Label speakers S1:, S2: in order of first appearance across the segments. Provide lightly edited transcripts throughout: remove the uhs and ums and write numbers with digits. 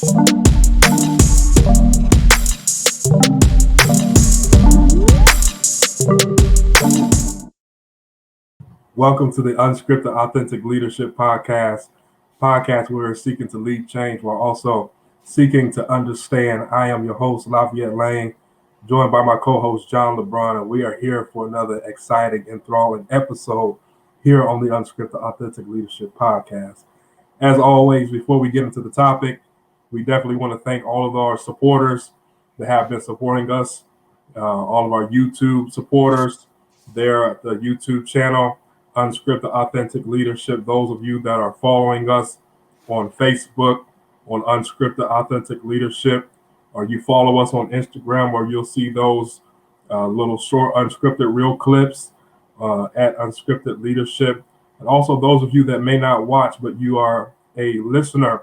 S1: Welcome to the Unscripted Authentic Leadership Podcast where we're seeking to lead change while also seeking to understand. I am your host, Lafayette Lane, joined by my co-host, John LeBron, and we are here for another exciting, enthralling episode here on the Unscripted Authentic Leadership Podcast. As always, before we get into the topic, we definitely want to thank all of our supporters that have been supporting us, all of our YouTube supporters there at the YouTube channel, Unscripted Authentic Leadership. Those of you that are following us on Facebook, on Unscripted Authentic Leadership, or you follow us on Instagram, where you'll see those little short unscripted reel clips at Unscripted Leadership. And also those of you that may not watch, but you are a listener,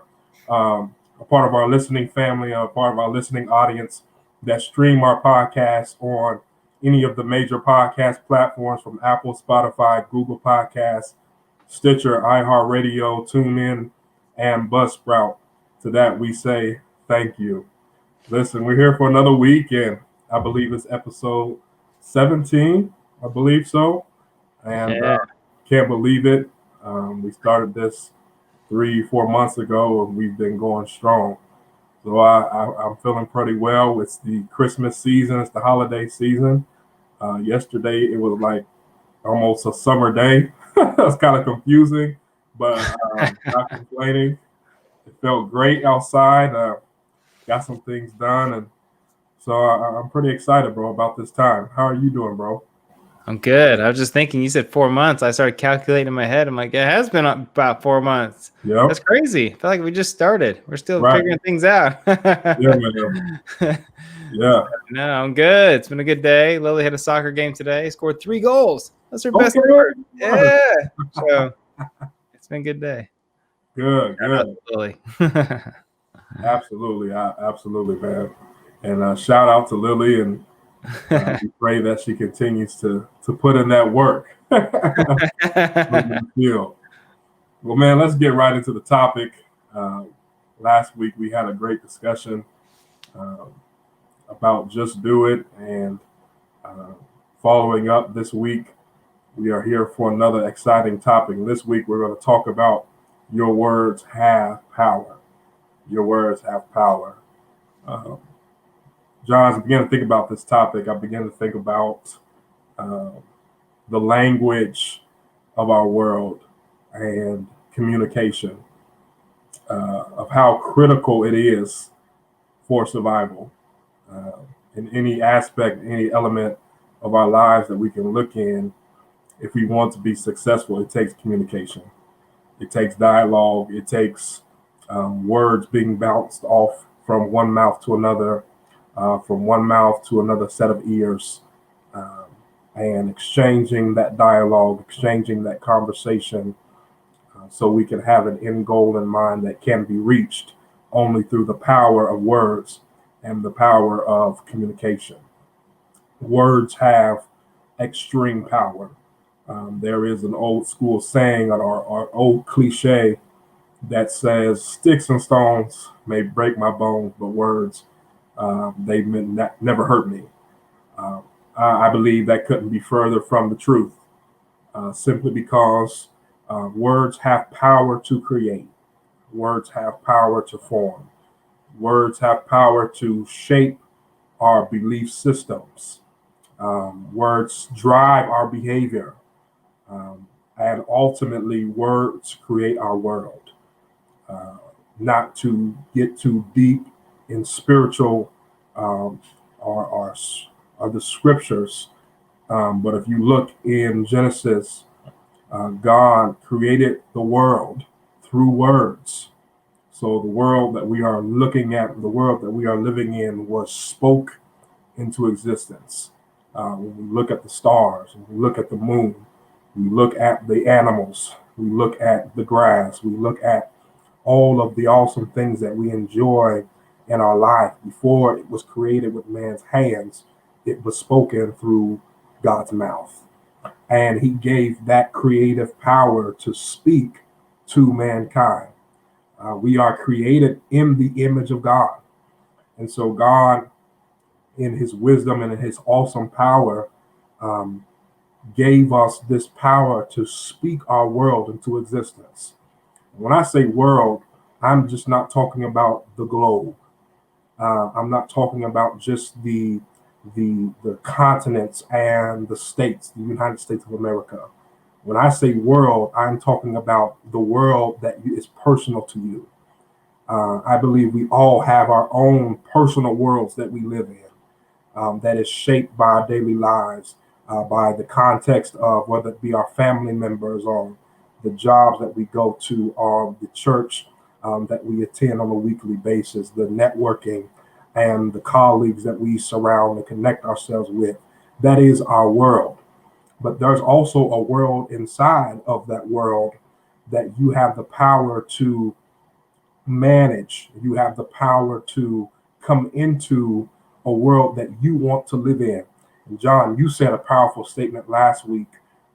S1: a part of our listening family, a part of our listening audience that stream our podcast on any of the major podcast platforms from Apple, Spotify, Google Podcasts, Stitcher, iHeartRadio, TuneIn, and Buzzsprout. To that we say thank you. Listen, we're here for another week, and I believe it's episode 17. I believe so. And can't believe it. We started this 3-4 months ago, and we've been going strong. So I'm feeling pretty well. It's the Christmas season. It's the holiday season. Yesterday, it was like almost a summer day. It's kind of confusing, but not complaining. It felt great outside. Got some things done. And so I'm pretty excited, bro, about this time. How are you doing, bro?
S2: I'm good. I was just thinking, you said 4 months. I started calculating in my head. I'm like, it has been about 4 months.
S1: Yep.
S2: That's crazy. I feel like we just started. We're still figuring things out.
S1: Yeah, man. Yeah.
S2: No, I'm good. It's been a good day. Lily had a soccer game today. Scored 3 goals. That's her best word. Yeah. So it's been a good day.
S1: Good.
S2: Lily.
S1: Absolutely, man. And shout out to Lily, and we pray that she continues to put in that work. Well, man, let's get right into the topic. Last week we had a great discussion about just do it, and following up this week, we are here for another exciting topic. This week we're going to talk about your words have power. Your words have power. John, as I began to think about this topic, I began to think about the language of our world and communication, of how critical it is for survival in any aspect, any element of our lives that we can look in. If we want to be successful, it takes communication. It takes dialogue. It takes words being bounced off from one mouth to another, from one mouth to another set of ears, and exchanging that dialogue, exchanging that conversation, so we can have an end goal in mind that can be reached only through the power of words and the power of communication. Words have extreme power. There is an old school saying, or old cliche, that says, "Sticks and stones may break my bones, but words, they never hurt me." I believe that couldn't be further from the truth, simply because words have power to create. Words have power to form. Words have power to shape our belief systems. Words drive our behavior. And ultimately, words create our world. Not to get too deep in spiritual or the scriptures, but if you look in Genesis, God created the world through words. So the world that we are looking at, the world that we are living in, was spoke into existence. When we look at the stars, when we look at the moon, we look at the animals, we look at the grass, we look at all of the awesome things that we enjoy in our life. Before it was created with man's hands, it was spoken through God's mouth. And he gave that creative power to speak to mankind. We are created in the image of God. And so God, in his wisdom and in his awesome power, um, gave us this power to speak our world into existence. When I say world, I'm just not talking about the globe. I'm not talking about just the continents and the states, the United States of America. When I say world, I'm talking about the world that is personal to you. I believe we all have our own personal worlds that we live in, that is shaped by our daily lives, by the context of whether it be our family members or the jobs that we go to or the church that we attend on a weekly basis, the networking and the colleagues that we surround and connect ourselves with. That is our world. But there's also a world inside of that world that you have the power to manage. You have the power to come into a world that you want to live in. And John, you said a powerful statement last week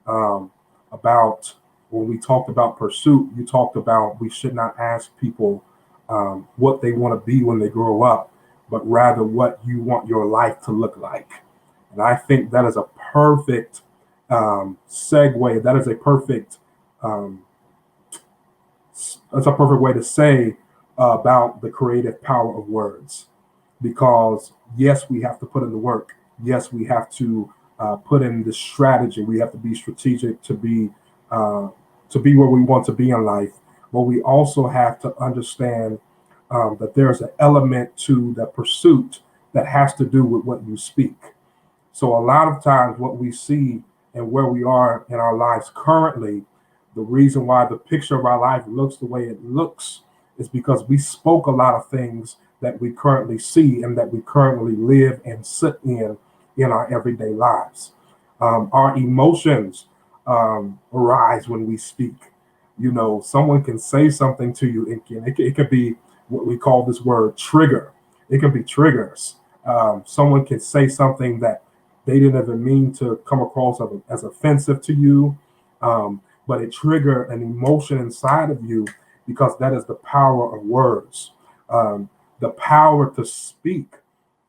S1: about when we talked about pursuit. You talked about we should not ask people what they want to be when they grow up, but rather what you want your life to look like. And I think that is a perfect segue. That is a perfect um, that's a perfect way to say about the creative power of words. Because yes, we have to put in the work. Yes, we have to put in the strategy. We have to be strategic uh, to be where we want to be in life. But we also have to understand that there's an element to the pursuit that has to do with what you speak. So a lot of times what we see and where we are in our lives currently, the reason why the picture of our life looks the way it looks is because we spoke a lot of things that we currently see and that we currently live and sit in our everyday lives. Our emotions arise when we speak. You know, someone can say something to you. It could be what we call this word trigger. It can be triggers. Someone can say something that they didn't even mean to come across as offensive to you, but it trigger an emotion inside of you because that is the power of words. Um, the power to speak,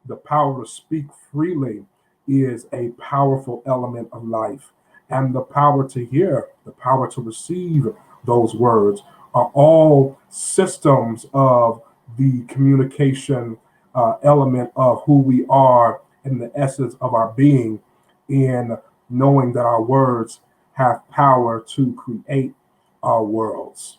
S1: the power to speak freely is a powerful element of life. And the power to hear, the power to receive those words are all systems of the communication element of who we are and the essence of our being in knowing that our words have power to create our worlds.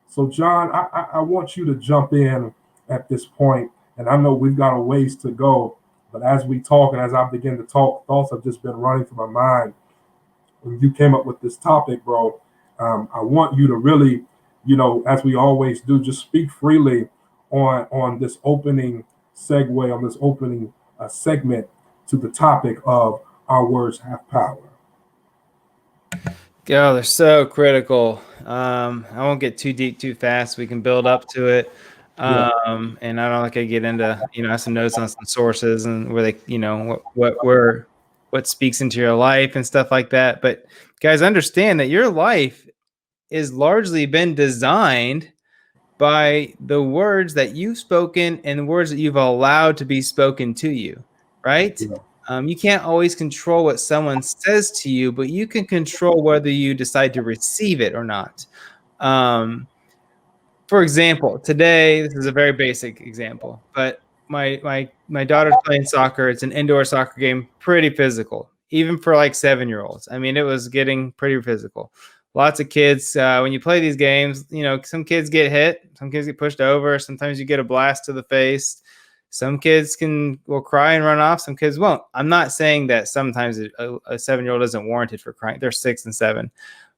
S1: So, John, I want you to jump in at this point, and I know we've got a ways to go, but as we talk and as I begin to talk, thoughts have just been running through my mind. When you came up with this topic, bro, I want you to really, you know, as we always do, just speak freely on this opening segue, on this opening segment to the topic of our words have power.
S2: Oh, they're so critical. I won't get too deep too fast. We can build up to it.
S1: Yeah,
S2: And I don't like I get into, I have some notes on some sources and where they, what speaks into your life and stuff like that. But guys, understand that your life is largely been designed by the words that you've spoken and the words that you've allowed to be spoken to you, right?
S1: yeah,
S2: You can't always control what someone says to you, but you can control whether you decide to receive it or not. Um, for example, today, this is a very basic example, but my daughter's playing soccer. It's an indoor soccer game, pretty physical, even for like 7-year-olds. I mean, it was getting pretty physical. Lots of kids. When you play these games, some kids get hit, some kids get pushed over. Sometimes you get a blast to the face. Some kids will cry and run off. Some kids won't. I'm not saying that sometimes a 7-year-old isn't warranted for crying. They're 6 and 7.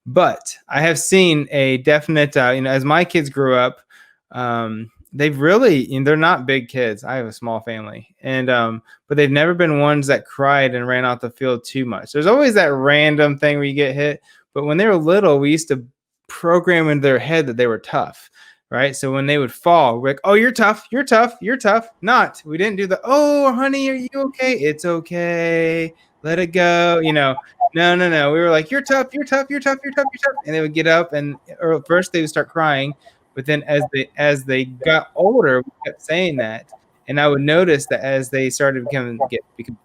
S2: But I have seen a definite, as my kids grew up, they've really, they're not big kids. I have a small family, and but they've never been ones that cried and ran off the field too much. There's always that random thing where you get hit, but when they were little, we used to program in their head that they were tough, right? So when they would fall, we're like, "Oh, you're tough, you're tough, you're tough." Not, we didn't do the, "Oh, honey, are you okay? It's okay, let it go," No, no, no. We were like, "You're tough, you're tough, you're tough, you're tough, you're tough." And they would get up or first they would start crying. But then as they got older, we kept saying that. And I would notice that as they started become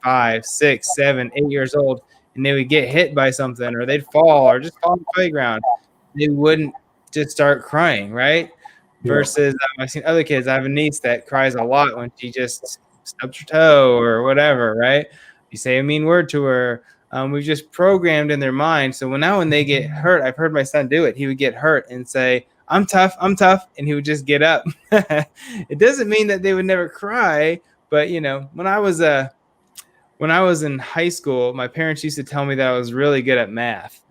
S2: 5, 6, 7, 8 years old, and they would get hit by something, or they'd fall, or just fall on the playground, they wouldn't just start crying, right?
S1: Yeah.
S2: Versus I've seen other kids. I have a niece that cries a lot when she just stubs her toe or whatever, right? You say a mean word to her. We've just programmed in their mind. So when they get hurt, I've heard my son do it. He would get hurt and say, I'm tough, and he would just get up. It doesn't mean that they would never cry, but when I was in high school, my parents used to tell me that I was really good at math.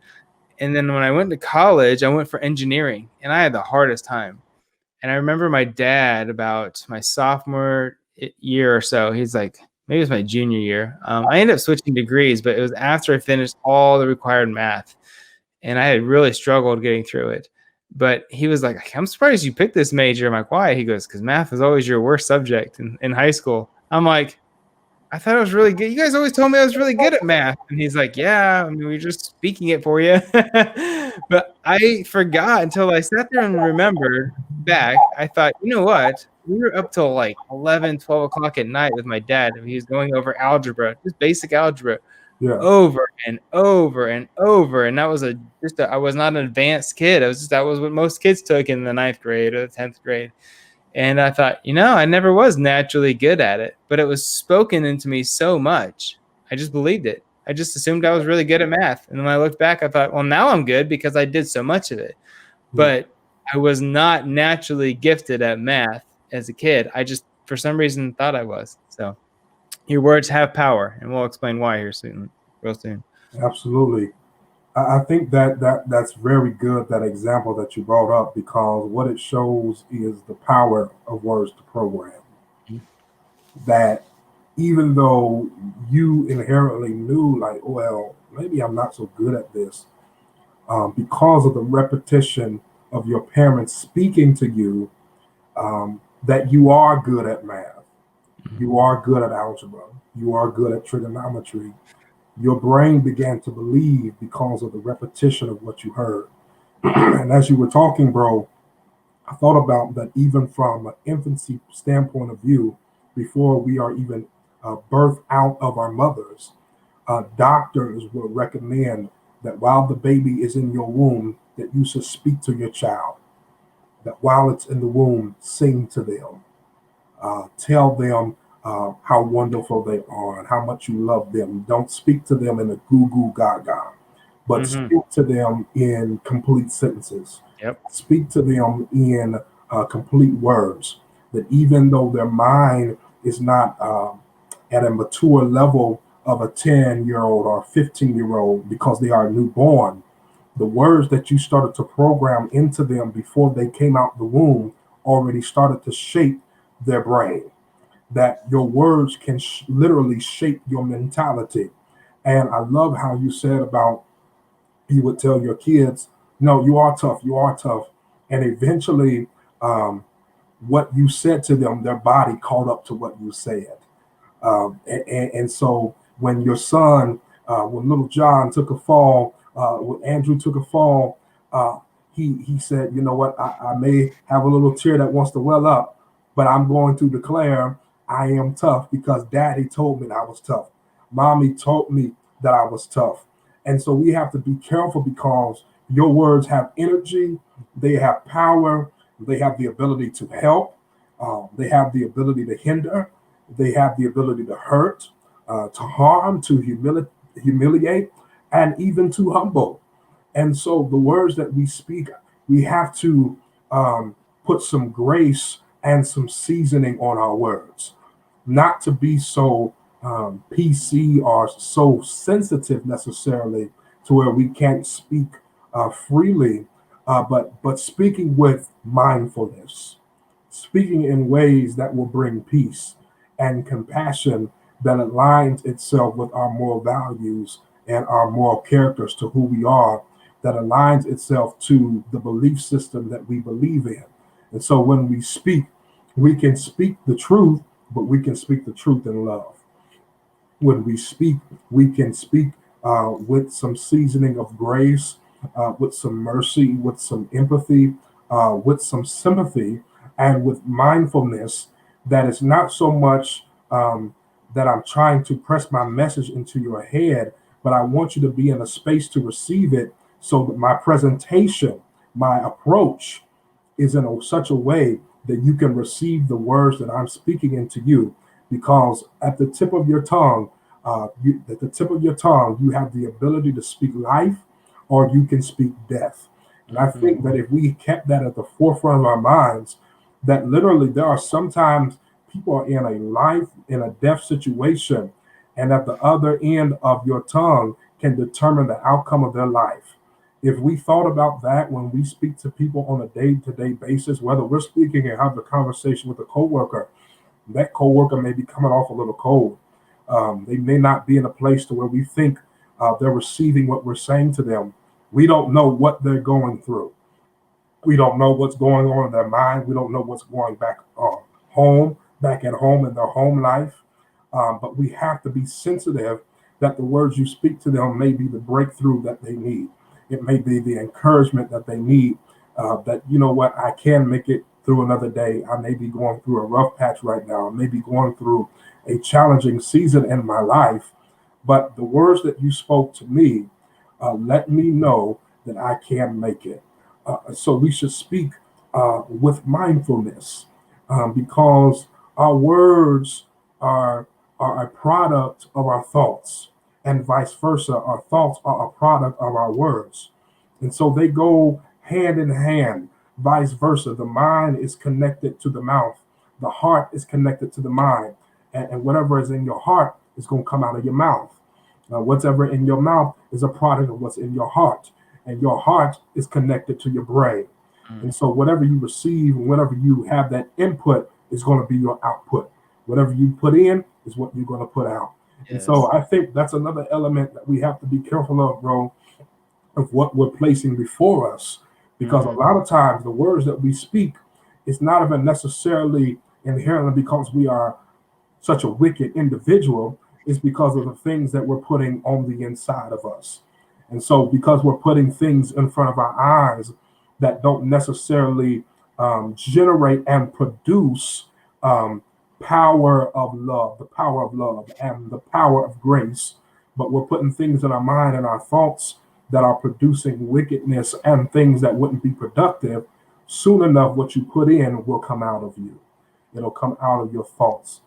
S2: And then when I went to college, I went for engineering, and I had the hardest time. And I remember my dad about my sophomore year or so. He's like, maybe it was my junior year. I ended up switching degrees, but it was after I finished all the required math, and I had really struggled getting through it. But he was like, I'm surprised you picked this major. I'm like, why? He goes, because math was always your worst subject in high school. I'm like, I thought I was really good. You guys always told me I was really good at math. And he's like, yeah, I mean, we're just speaking it for you. But I forgot until I sat there and remembered back. I thought, you know what? We were up till like 11, 12 o'clock at night with my dad. And he was going over algebra, just basic algebra,
S1: Yeah.
S2: over and over and over. And that was I was not an advanced kid. That was what most kids took in the 9th grade or the 10th grade. And I thought, I never was naturally good at it, but it was spoken into me so much. I just believed it. I just assumed I was really good at math. And when I looked back, I thought, well, now I'm good because I did so much of it. But I was not naturally gifted at math as a kid. I just, for some reason, thought I was. So your words have power, and we'll explain why here real soon.
S1: Absolutely. I think that's very good, that example that you brought up, because what it shows is the power of words to program. That even though you inherently knew, like, well, maybe I'm not so good at this, because of the repetition of your parents speaking to you, that you are good at math, you are good at algebra, you are good at trigonometry. Your brain began to believe because of the repetition of what you heard. And as you were talking, bro, I thought about that even from an infancy standpoint of view, before we are even birthed out of our mothers, doctors will recommend that while the baby is in your womb, that you should speak to your child, that while it's in the womb, sing to them, tell them how wonderful they are and how much you love them. Don't speak to them in a goo goo gaga, but speak to them in complete sentences.
S2: Yep.
S1: Speak to them in complete words. That even though their mind is not at a mature level of a 10-year-old or a 15-year-old because they are newborn, the words that you started to program into them before they came out the womb already started to shape their brain. That your words can literally shape your mentality. And I love how you said about, you would tell your kids, no, you are tough, you are tough. And eventually, what you said to them, their body caught up to what you said. And so when your son, when little John took a fall, when Andrew took a fall, he said, you know what, I may have a little tear that wants to well up, but I'm going to declare I am tough because daddy told me that I was tough. Mommy told me that I was tough. And so we have to be careful because your words have energy, they have power, they have the ability to help, they have the ability to hinder, they have the ability to hurt, to harm, to humiliate, and even to humble. And so the words that we speak, we have to put some grace and some seasoning on our words, not to be so PC or so sensitive necessarily to where we can't speak freely, but speaking with mindfulness, speaking in ways that will bring peace and compassion that aligns itself with our moral values and our moral characters to who we are, that aligns itself to the belief system that we believe in. And so when we speak, we can speak the truth, but we can speak the truth in love. When we speak, we can speak with some seasoning of grace, with some mercy, with some empathy, with some sympathy and with mindfulness, that it's not so much that I'm trying to press my message into your head, but I want you to be in a space to receive it, so that my presentation, my approach is in such a way that you can receive the words that I'm speaking into you. Because at the tip of your tongue, you have the ability to speak life, or you can speak death. And I think that if we kept that at the forefront of our minds, that literally there are sometimes people are in a life, in a death situation, and at the other end of your tongue can determine the outcome of their life. If we thought about that when we speak to people on a day-to-day basis, whether we're speaking and have a conversation with a coworker, that coworker may be coming off a little cold. They may not be in a place to where we think they're receiving what we're saying to them. We don't know what they're going through. We don't know what's going on in their mind. We don't know what's going back at home in their home life. But we have to be sensitive that the words you speak to them may be the breakthrough that they need. It may be the encouragement that they need. That, you know what, I can make it through another day. I may be going through a rough patch right now. I may be going through a challenging season in my life. But the words that you spoke to me let me know that I can make it. So we should speak with mindfulness, because our words are, are a product of our thoughts, and vice versa. Our thoughts are a product of our words. And so they go hand in hand, vice versa. The mind is connected to the mouth, the heart is connected to the mind, and whatever is in your heart is going to come out of your mouth. Whatever in your mouth is a product of what's in your heart, and your heart is connected to your brain. And so, whatever you receive, whatever you have that input, is going to be your output. Whatever you put in is what you're going to put out. Yes. And so, I think that's another element that we have to be careful of, bro, of what we're placing before us. Because a lot of times, the words that we speak is not even necessarily inherently because we are such a wicked individual. Is because of the things that we're putting on the inside of us. And so, because we're putting things in front of our eyes that don't necessarily generate and produce power of love, the power of love and the power of grace, but we're putting things in our mind and our thoughts that are producing wickedness and things that wouldn't be productive, soon enough, what you put in will come out of you. It'll come out of your thoughts.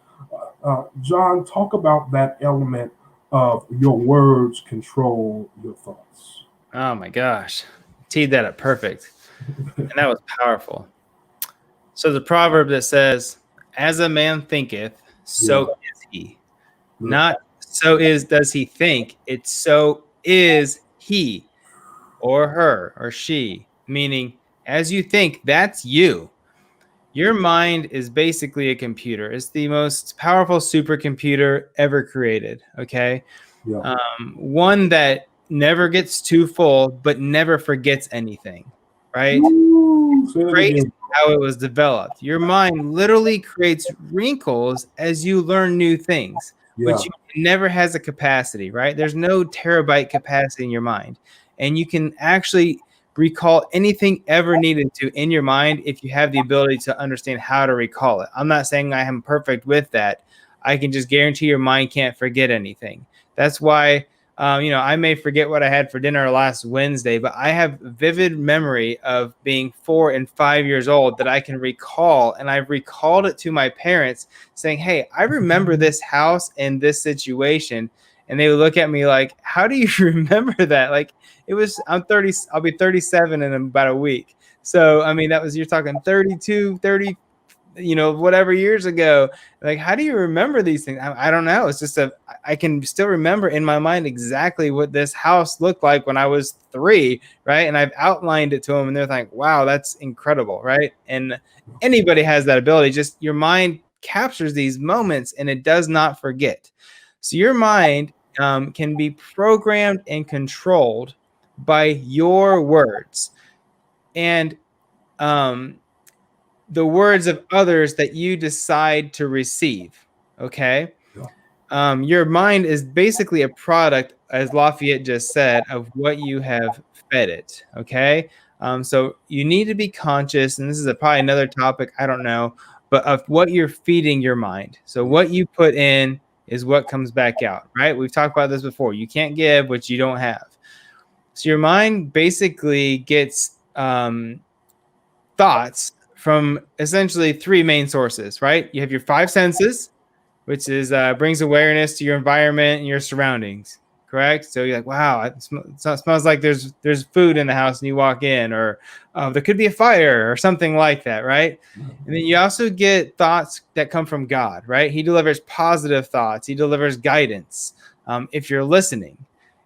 S1: John, talk about that element of your words control your thoughts.
S2: Oh my gosh. Teed that up perfect. And that was powerful. So the proverb that says, as a man thinketh, so is he. Not so does he think, it's so is he or her or she. Meaning, as you think, that's you. Your mind is basically a computer. It's the most powerful supercomputer ever created, okay?
S1: Yeah.
S2: One that never gets too full, but never forgets anything, right? Crazy how it was developed. Your mind literally creates wrinkles as you learn new things, but you never has a capacity, right? There's no terabyte capacity in your mind. And you can actually recall anything ever needed to in your mind if you have the ability to understand how to recall it. I'm not saying I am perfect with that. I can just guarantee your mind can't forget anything. That's why I may forget what I had for dinner last Wednesday, but I have vivid memory of being 4 and 5 years old that I can recall. And I've recalled it to my parents saying, hey, I remember this house and this situation. And they would look at me like, how do you remember that? Like, I'm 30, I'll be 37 in about a week. So, I mean, you're talking 32, 30, whatever years ago. Like, how do you remember these things? I don't know. It's just I can still remember in my mind exactly what this house looked like when I was 3, right? And I've outlined it to them, and they're like, wow, that's incredible, right? And anybody has that ability. Just your mind captures these moments, and it does not forget. So your mind can be programmed and controlled by your words. And the words of others that you decide to receive. Okay. Your mind is basically a product, as Lafayette just said, of what you have fed it. Okay. So you need to be conscious, and this is probably another topic, I don't know, but of what you're feeding your mind. So what you put in is what comes back out, right? We've talked about this before. You can't give what you don't have. So your mind basically gets thoughts from essentially three main sources, right? You have your five senses, which is brings awareness to your environment and your surroundings, correct? So you're like, wow, it smells like there's food in the house, and you walk in, or there could be a fire or something like that, right? And then you also get thoughts that come from God, right? He delivers positive thoughts. He delivers guidance if you're listening.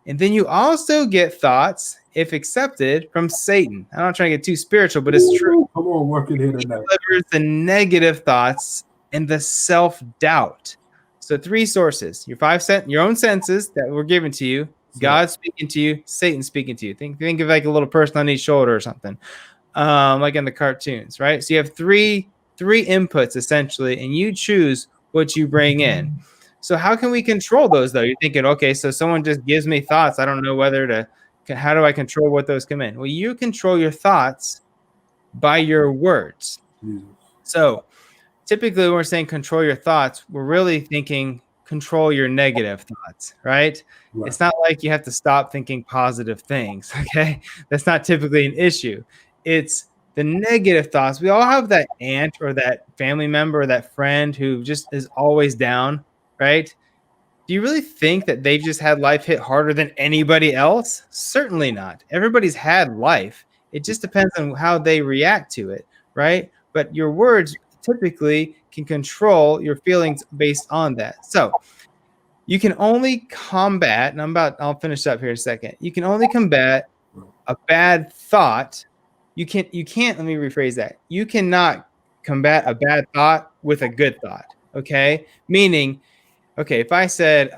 S2: And then you also get thoughts, if accepted, from Satan. I'm not trying to get too spiritual, but it's true.
S1: Come on, work it here
S2: He
S1: tonight.
S2: delivers the negative thoughts and the self-doubt. So three sources: your own senses that were given to you, God speaking to you, Satan speaking to you. Think of like a little person on each shoulder or something, like in the cartoons, right? So you have three inputs essentially, and you choose what you bring in. So how can we control those though? You're thinking, okay, so someone just gives me thoughts. I don't know how do I control what those come in? Well, you control your thoughts by your words. So typically when we're saying control your thoughts, we're really thinking control your negative thoughts, right? It's not like you have to stop thinking positive things, okay? That's not typically an issue. It's the negative thoughts. We all have that aunt or that family member or that friend who just is always down, right? Do you really think that they've just had life hit harder than anybody else? Certainly not. Everybody's had life. It just depends on how they react to it, right? But your words typically can control your feelings based on that. So you can only combat, and I'll finish up here in a second. You can only combat a bad thought. You can't, let me rephrase that. You cannot combat a bad thought with a good thought, okay? Meaning, okay, if I said,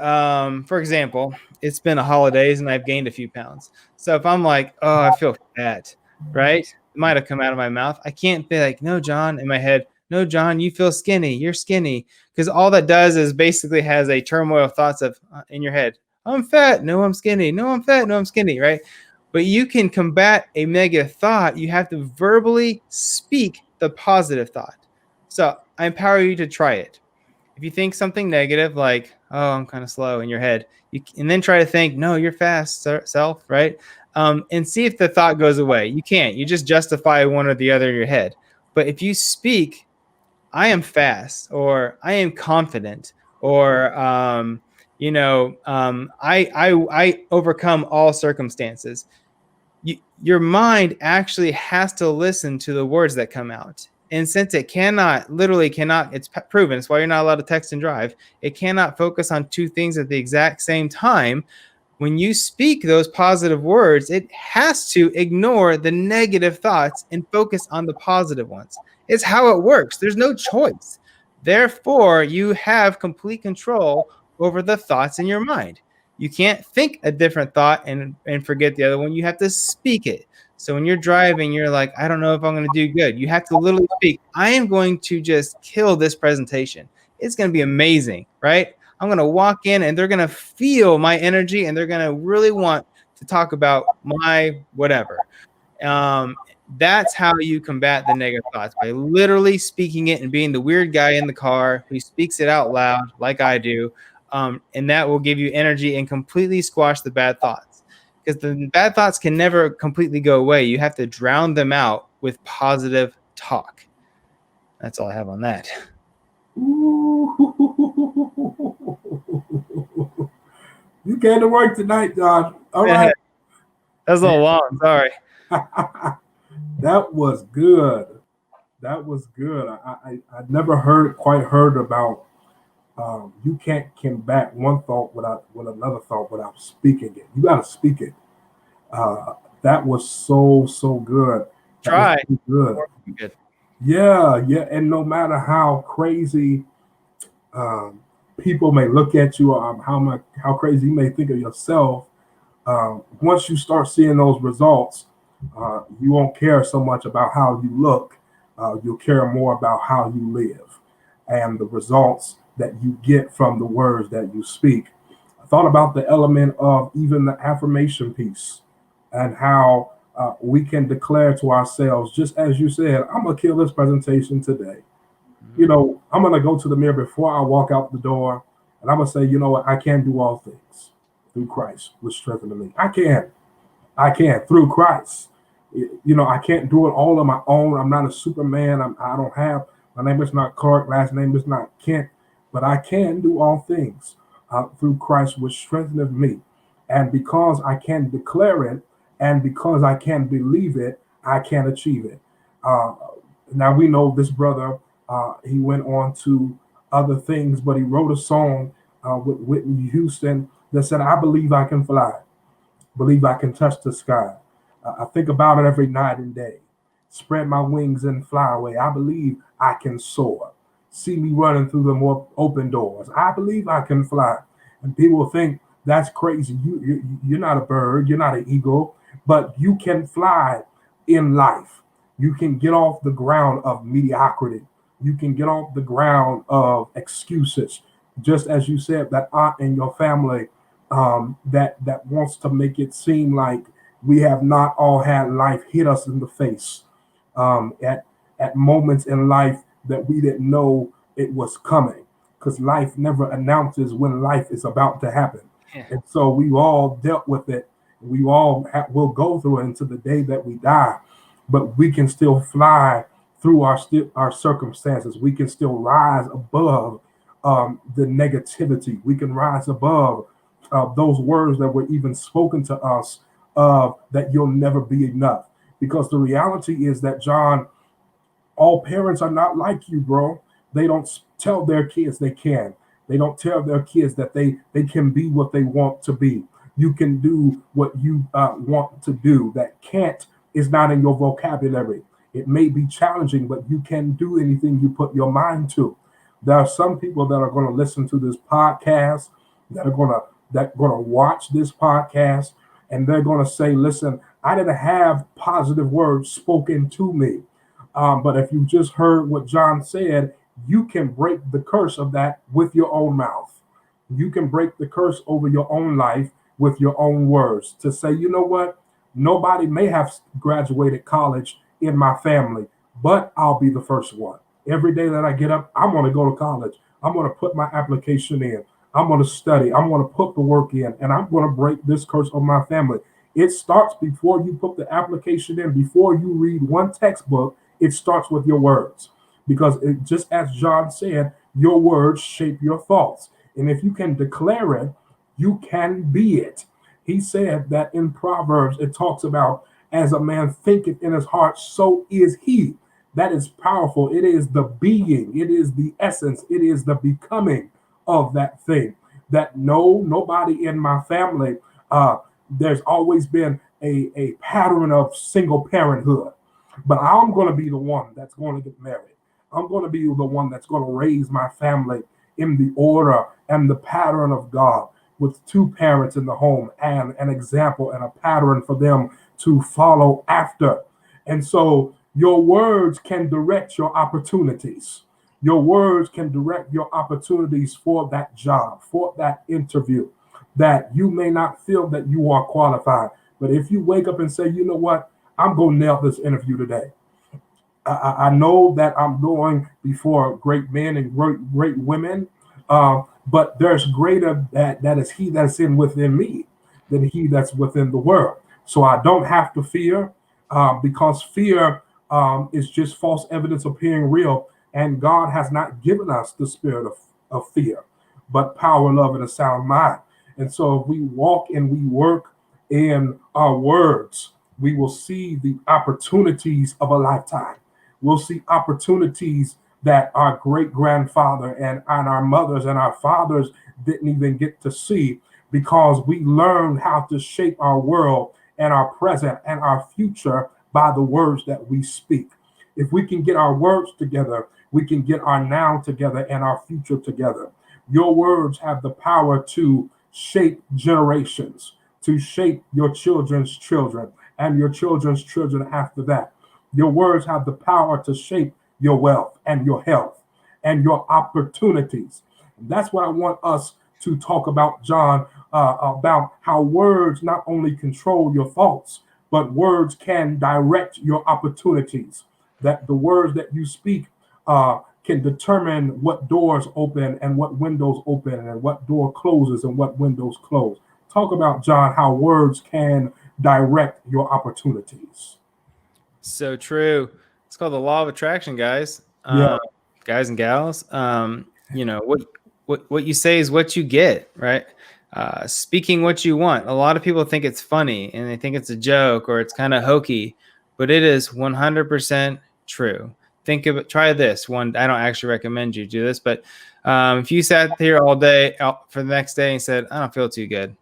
S2: for example, it's been a holidays and I've gained a few pounds. So if I'm like, oh, I feel fat, right? It might have come out of my mouth. I can't be like, no, John, in my head, no, John, you feel skinny. You're skinny. Because all that does is basically has a turmoil of thoughts of in your head. I'm fat. No, I'm skinny. No, I'm fat. No, I'm skinny, right? But you can combat a negative thought. You have to verbally speak the positive thought. So I empower you to try it. If you think something negative, like, oh, I'm kind of slow in your head, and then try to think, no, you're fast, self, right? And see if the thought goes away. You can't. You just justify one or the other in your head. But if you speak, I am fast, or I am confident, or, I overcome all circumstances. Your mind actually has to listen to the words that come out. And since it literally cannot, it's proven, it's why you're not allowed to text and drive. It cannot focus on two things at the exact same time. When you speak those positive words, it has to ignore the negative thoughts and focus on the positive ones. It's how it works. There's no choice. Therefore, you have complete control over the thoughts in your mind. You can't think a different thought and forget the other one. You have to speak it. So when you're driving, you're like, I don't know if I'm going to do good. You have to literally speak, I am going to just kill this presentation. It's going to be amazing, right? I'm going to walk in and they're going to feel my energy and they're going to really want to talk about my whatever. That's how you combat the negative thoughts, by literally speaking it and being the weird guy in the car who speaks it out loud like I do. And that will give you energy and completely squash the bad thoughts. Because the bad thoughts can never completely go away. You have to drown them out with positive talk. That's all I have on that.
S1: You came to work tonight, John. All right.
S2: That was a little long. Sorry.
S1: That was good. That was good. I never quite heard about you can't combat one thought with another thought without speaking it. You got to speak it. That was so good.
S2: Try.
S1: Good. Yeah. And no matter how crazy people may look at you, or how crazy you may think of yourself, once you start seeing those results, you won't care so much about how you look. You'll care more about how you live and the results that you get from the words that you speak. I thought about the element of even the affirmation piece and how we can declare to ourselves, just as you said, I'm going to kill this presentation today. You know, I'm going to go to the mirror before I walk out the door, and I'm going to say, you know what, I can do all things through Christ, which strengthens me. I can through Christ. You know, I can't do it all on my own. I'm not a Superman. I don't have, my name is not Clark, last name is not Kent, but I can do all things through Christ, which strengtheneth me. And because I can declare it, and because I can believe it, I can achieve it. Uh, Now we know this brother, he went on to other things, but he wrote a song with Whitney Houston that said, I believe I can fly, believe I can touch the sky. I think about it every night and day. Spread my wings and fly away. I believe I can soar. See me running through the more open doors. I believe I can fly. And people think that's crazy. You're not a bird. You're not an eagle, but you can fly in life. You can get off the ground of mediocrity. You can get off the ground of excuses. Just as you said, that aunt in your family that wants to make it seem like we have not all had life hit us in the face at moments in life that we didn't know it was coming, because life never announces when life is about to happen.
S2: Yeah.
S1: And so we all dealt with it. We all will go through it until the day that we die, but we can still fly through our circumstances. We can still rise above the negativity. We can rise above those words that were even spoken to us that you'll never be enough. Because the reality is that, John, all parents are not like you, bro. They don't tell their kids they can. They don't tell their kids that they can be what they want to be. You can do what you want to do. That can't is not in your vocabulary. It may be challenging, but you can do anything you put your mind to. There are some people that are going to listen to this podcast, that are going to watch this podcast, and they're going to say, listen, I didn't have positive words spoken to me. But if you just heard what John said, you can break the curse of that with your own mouth. You can break the curse over your own life with your own words to say, you know what? Nobody may have graduated college in my family, but I'll be the first one. Every day that I get up, I'm going to go to college. I'm going to put my application in. I'm going to study. I'm going to put the work in, and I'm going to break this curse on my family. It starts before you put the application in, before you read one textbook. It starts with your words, because just as John said, your words shape your thoughts. And if you can declare it, you can be it. He said that in Proverbs, it talks about, as a man thinketh in his heart, so is he. That is powerful. It is the being, it is the essence, it is the becoming of that thing. That nobody in my family, there's always been a pattern of single parenthood. But I'm going to be the one that's going to get married. I'm going to be the one that's going to raise my family in the order and the pattern of God, with two parents in the home and an example and a pattern for them to follow after. And so your words can direct your opportunities. Your words can direct your opportunities for that job, for that interview, that you may not feel that you are qualified. But if you wake up and say, you know what, I'm going to nail this interview today. I know that I'm going before great men and great women, but there's greater that is he that's in within me than he that's within the world. So I don't have to fear, because fear is just false evidence appearing real. And God has not given us the spirit of fear, but power, love, and a sound mind. And so if we walk and we work in our words, we will see the opportunities of a lifetime. We'll see opportunities that our great grandfather and our mothers and our fathers didn't even get to see, because we learned how to shape our world and our present and our future by the words that we speak. If we can get our words together, we can get our now together and our future together. Your words have the power to shape generations, to shape your children's children and your children's children after that. Your words have the power to shape your wealth and your health and your opportunities. And that's what I want us to talk about, John, about how words not only control your thoughts, but words can direct your opportunities. That the words that you speak can determine what doors open and what windows open, and what door closes and what windows close. Talk about, John, how words can direct your opportunities.
S2: So true. It's called the law of attraction, guys.
S1: Yeah.
S2: Guys and gals. What you say is what you get, right? Speaking what you want. A lot of people think it's funny and they think it's a joke or it's kind of hokey, but it is 100% true. Think of it. Try this one. I don't actually recommend you do this, but if you sat here all day for the next day and said, "I don't feel too good,"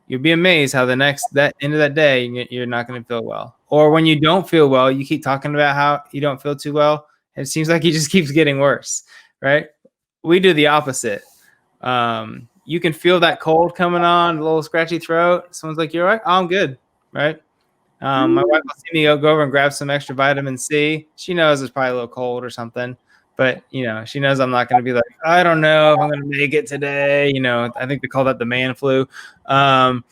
S2: you'll be amazed how that end of that day you're not going to feel well. Or when you don't feel well, you keep talking about how you don't feel too well. It seems like it just keeps getting worse, right? We do the opposite. You can feel that cold coming on, a little scratchy throat. Someone's like, "You're right." Oh, I'm good, right? My wife will see me go over and grab some extra vitamin C. She knows it's probably a little cold or something, but she knows I'm not going to be like, "I don't know if I'm going to make it today." I think they call that the man flu. I'm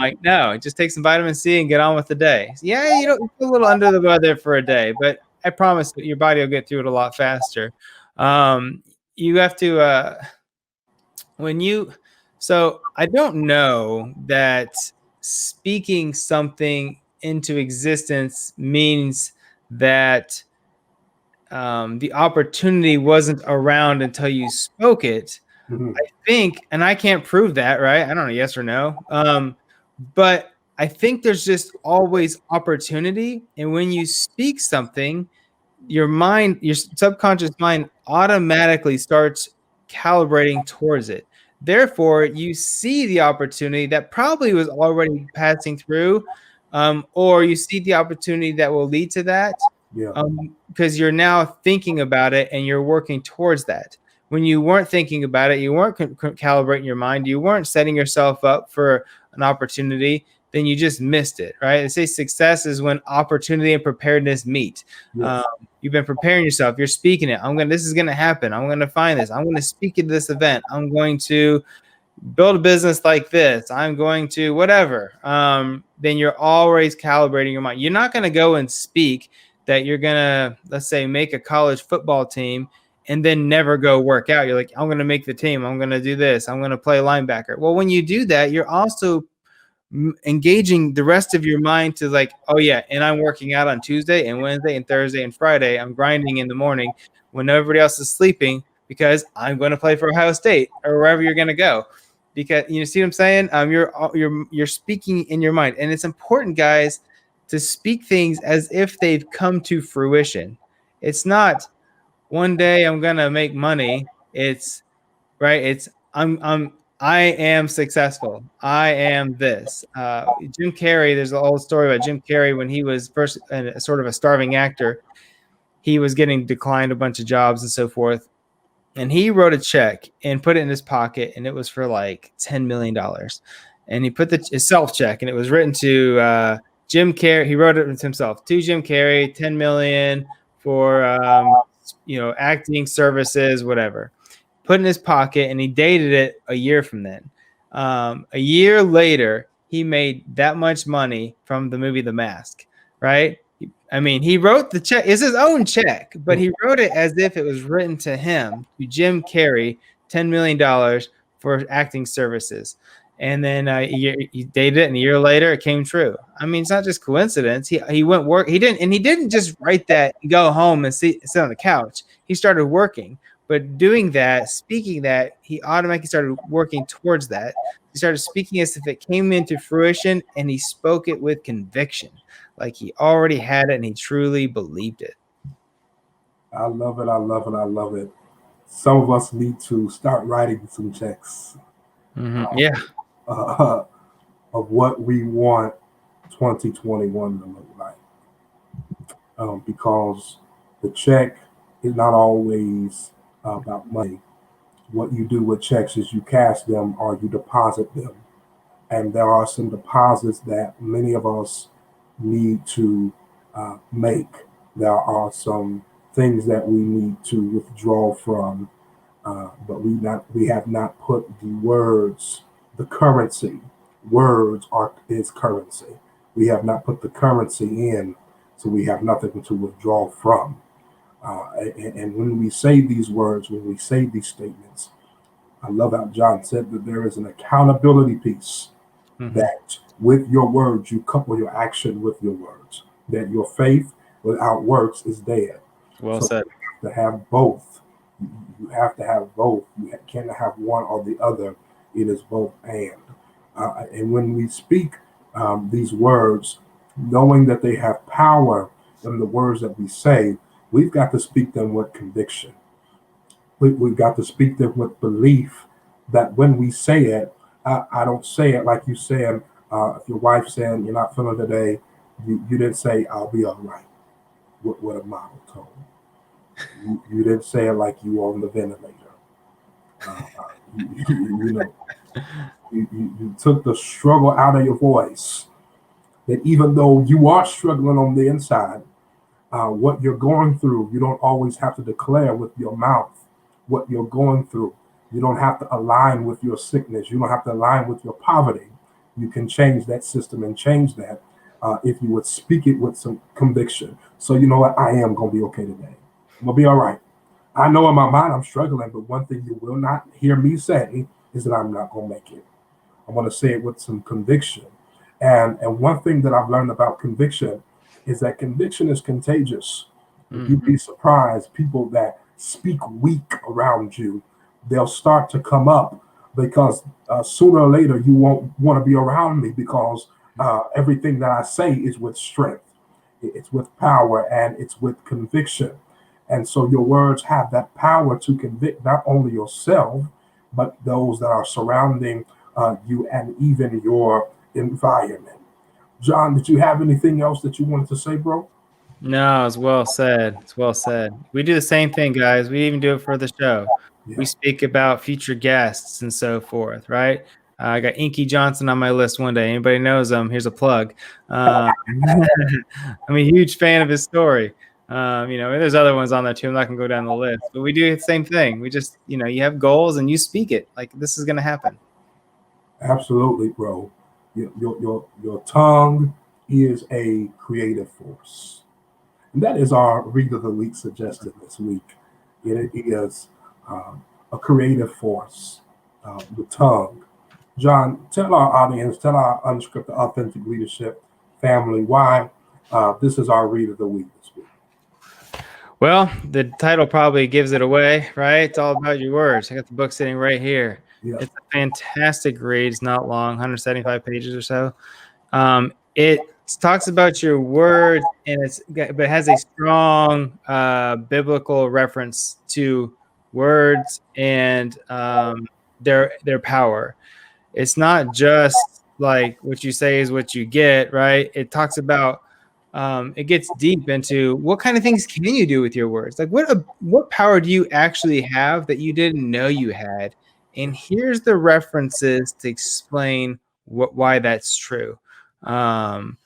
S2: like, no, just take some vitamin C and get on with the day. Yeah, you feel a little under the weather for a day, but I promise that your body will get through it a lot faster. You have to so I don't know that speaking something into existence means that the opportunity wasn't around until you spoke it.
S1: Mhm.
S2: I think, and I can't prove that, right? I don't know, yes or no. But I think there's just always opportunity. And when you speak something, your subconscious mind automatically starts calibrating towards it. Therefore, you see the opportunity that probably was already passing through, or you see the opportunity that will lead to that,
S1: Yeah.
S2: because you're now thinking about it and you're working towards that. When you weren't thinking about it, you weren't calibrating your mind, you weren't setting yourself up for an opportunity, then you just missed it, right? They say success is when opportunity and preparedness meet.
S1: Yes.
S2: You've been preparing yourself. You're speaking it. This is going to happen. I'm going to find this. I'm going to speak at this event. I'm going to build a business like this. I'm going to whatever. Then you're always calibrating your mind. You're not going to go and speak that you're going to, let's say, make a college football team and then never go work out. You're like, I'm going to make the team. I'm going to do this. I'm going to play linebacker. Well, when you do that, you're also engaging the rest of your mind to like, oh yeah, and I'm working out on Tuesday and Wednesday and Thursday and Friday. I'm grinding in the morning when everybody else is sleeping because I'm going to play for Ohio State or wherever you're going to go. Because you see what I'm saying? You're speaking in your mind, and it's important, guys, to speak things as if they've come to fruition. It's not one day I'm going to make money. It's right. I am successful. I am this. Jim Carrey, there's an old story about Jim Carrey when he was first sort of a starving actor. He was getting declined a bunch of jobs and so forth. And he wrote a check and put it in his pocket, and it was for like $10 million. And he put his self check, and it was written to Jim Carrey. He wrote it to himself, to Jim Carrey, 10 million for acting services, whatever. Put in his pocket, and he dated it a year from then. A year later, he made that much money from the movie The Mask, right? I mean, he wrote the check. It's his own check, but he wrote it as if it was written to him, to Jim Carrey, $10 million for acting services. And then he dated it, and a year later, it came true. I mean, it's not just coincidence. He went work. He didn't just write that and go home and sit on the couch. He started working. But doing that, speaking that, he automatically started working towards that. He started speaking as if it came into fruition, and he spoke it with conviction, like he already had it and he truly believed it.
S1: I love it. I love it. I love it. Some of us need to start writing some checks.
S2: Yeah.
S1: Of what we want 2021 to look like. Because the check is not always about money. What you do with checks is you cash them or you deposit them. And there are some deposits that many of us need to make. There are some things that we need to withdraw from, but we have not put the words, the currency. Words is currency. We have not put the currency in, so we have nothing to withdraw from. And when we say these words, when we say these statements, I love how John said that there is an accountability piece, that with your words, you couple your action with your words, that your faith without works is dead.
S2: Well
S1: So
S2: said.
S1: you have to have both. You have to have both. You can't have one or the other. It is both and. And when we speak these words, knowing that they have power in the words that we say, we've got to speak them with conviction. We've got to speak them with belief that when we say it, I don't say it like you said. If your wife saying you're not feeling today, you didn't say, I'll be all right, with a model tone. You didn't say it like you on the ventilator. Uh, you know, you took the struggle out of your voice. That even though you are struggling on the inside, what you're going through, you don't always have to declare with your mouth what you're going through. You don't have to align with your sickness. You don't have to align with your poverty. You can change that system and change that if you would speak it with some conviction. So you know what? I am going to be okay today. I'm going to be all right. I know in my mind I'm struggling, but one thing you will not hear me say is that I'm not going to make it. I want to say it with some conviction. And one thing that I've learned about conviction is that conviction is contagious. You'd be surprised, people that speak weak around you, they'll start to come up because sooner or later you won't want to be around me because everything that I say is with strength, it's with power, and it's with conviction. And so your words have that power to convict not only yourself, but those that are surrounding you and even your environment. John, did you have anything else that you wanted to say, bro?
S2: No, it's well said. It's well said. We do the same thing, guys. We even do it for the show. We
S1: Yeah,
S2: speak about future guests and so forth, right? I got Inky Johnson on my list one day. Anybody knows him? Here's a plug. I'm a huge fan of his story. There's other ones on there too. I'm not gonna go down the list, but we do the same thing. We just, you have goals and you speak it. Like this is gonna happen.
S1: absolutely, bro. Your tongue is a creative force. And that is our read of the week suggested this week. It is a creative force, the tongue. John, tell our audience, tell our unscripted, authentic leadership family why this is our read of the week this week.
S2: Well, the title probably gives it away, right? It's all about your words. I got the book sitting right here.
S1: Yeah,
S2: It's a fantastic read. It's not long, 175 pages or so. It talks about your words, and but it has a strong biblical reference to words and their power. It's not just like what you say is what you get, right? It talks about it gets deep into what kind of things can you do with your words? Like what power do you actually have that you didn't know you had? And here's the references to explain why that's true. Um,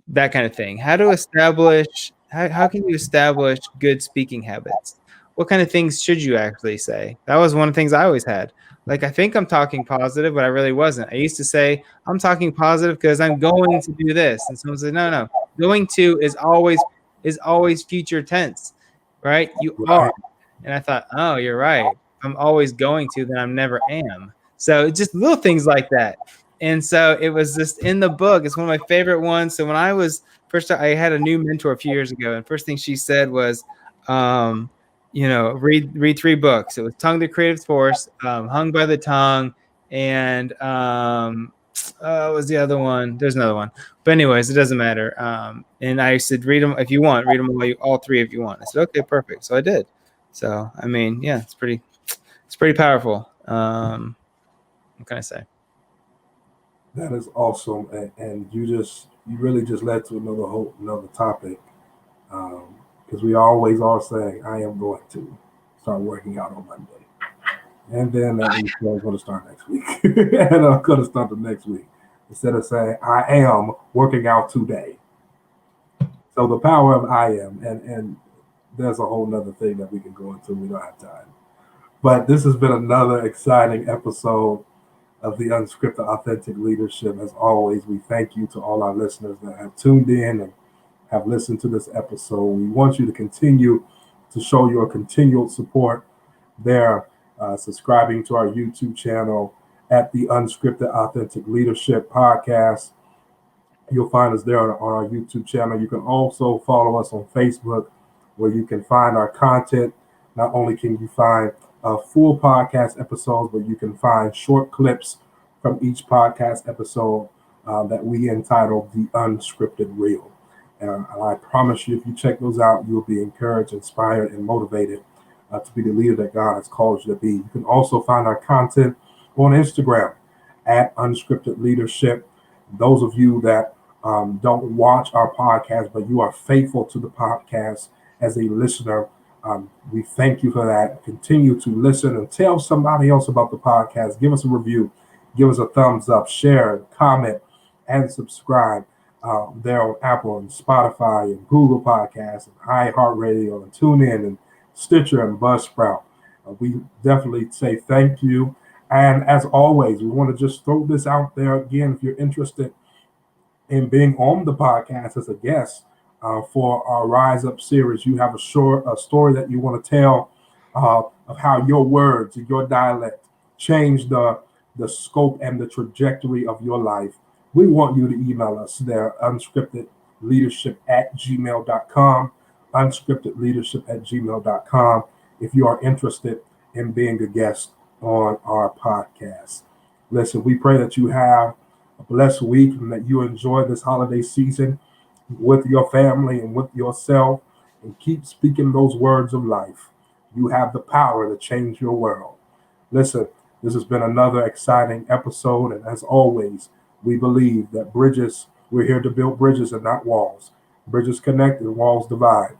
S2: that kind of thing. How can you establish good speaking habits? What kind of things should you actually say? That was one of the things I always had. Like I think I'm talking positive, but I really wasn't. I used to say I'm talking positive because I'm going to do this, and someone said, no, going to is always future tense, right? You are,
S1: right.
S2: and I thought, oh, you're right. I'm always going to, then I'm never am. So just little things like that. And so it was just in the book. It's one of my favorite ones. So when I was I had a new mentor a few years ago, and first thing she said was, read three books. It was Tongue the Creative Force, Hung by the Tongue, and what was the other one? There's another one. But anyways, it doesn't matter. And I said, read them if you want. Read them all three if you want. I said, okay, perfect. So I did. So I mean, yeah, it's pretty powerful. What can I say?
S1: That is awesome, and you really just led to another topic, because we always are saying I am going to start working out on Monday, and then that means I'm going to start next week, and I'm going to start the next week instead of saying I am working out today. So the power of I am, and there's a whole nother thing that we can go into. We don't have time, but this has been another exciting episode. of the Unscripted Authentic Leadership. As always, we thank you to all our listeners that have tuned in and have listened to this episode. We want you to continue to show your continual support there, subscribing to our YouTube channel at the Unscripted Authentic Leadership Podcast. You'll find us there on our YouTube channel. You can also follow us on Facebook, where you can find our content. Not only can you find full podcast episodes, but you can find short clips from each podcast episode that we entitled The Unscripted Reel. And I promise you, if you check those out, you'll be encouraged, inspired, and motivated to be the leader that God has called you to be. You can also find our content on Instagram at Unscripted Leadership. Those of you that don't watch our podcast, but you are faithful to the podcast as a listener, we thank you for that. Continue to listen and tell somebody else about the podcast. Give us a review, give us a thumbs up, share, comment, and subscribe. There on Apple and Spotify and Google Podcasts and iHeartRadio and TuneIn and Stitcher and Buzzsprout. We definitely say thank you. And as always, we want to just throw this out there again. If you're interested in being on the podcast as a guest for our Rise Up series, you have a story that you want to tell of how your words and your dialect changed the scope and the trajectory of your life. We want you to email us there, unscriptedleadership@gmail.com, unscriptedleadership@gmail.com, if you are interested in being a guest on our podcast. Listen, we pray that you have a blessed week and that you enjoy this holiday season with your family and with yourself, and keep speaking those words of life. You have the power to change your world. Listen, this has been another exciting episode, and as always, we believe that we're here to build bridges and not walls. Bridges connect and walls divide.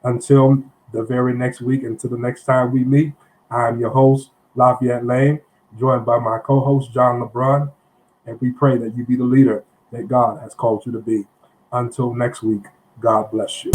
S1: Until the very next week, until the next time we meet, I'm your host, Lafayette Lane, joined by my co-host, John LeBron, and we pray that you be the leader that God has called you to be. Until next week, God bless you.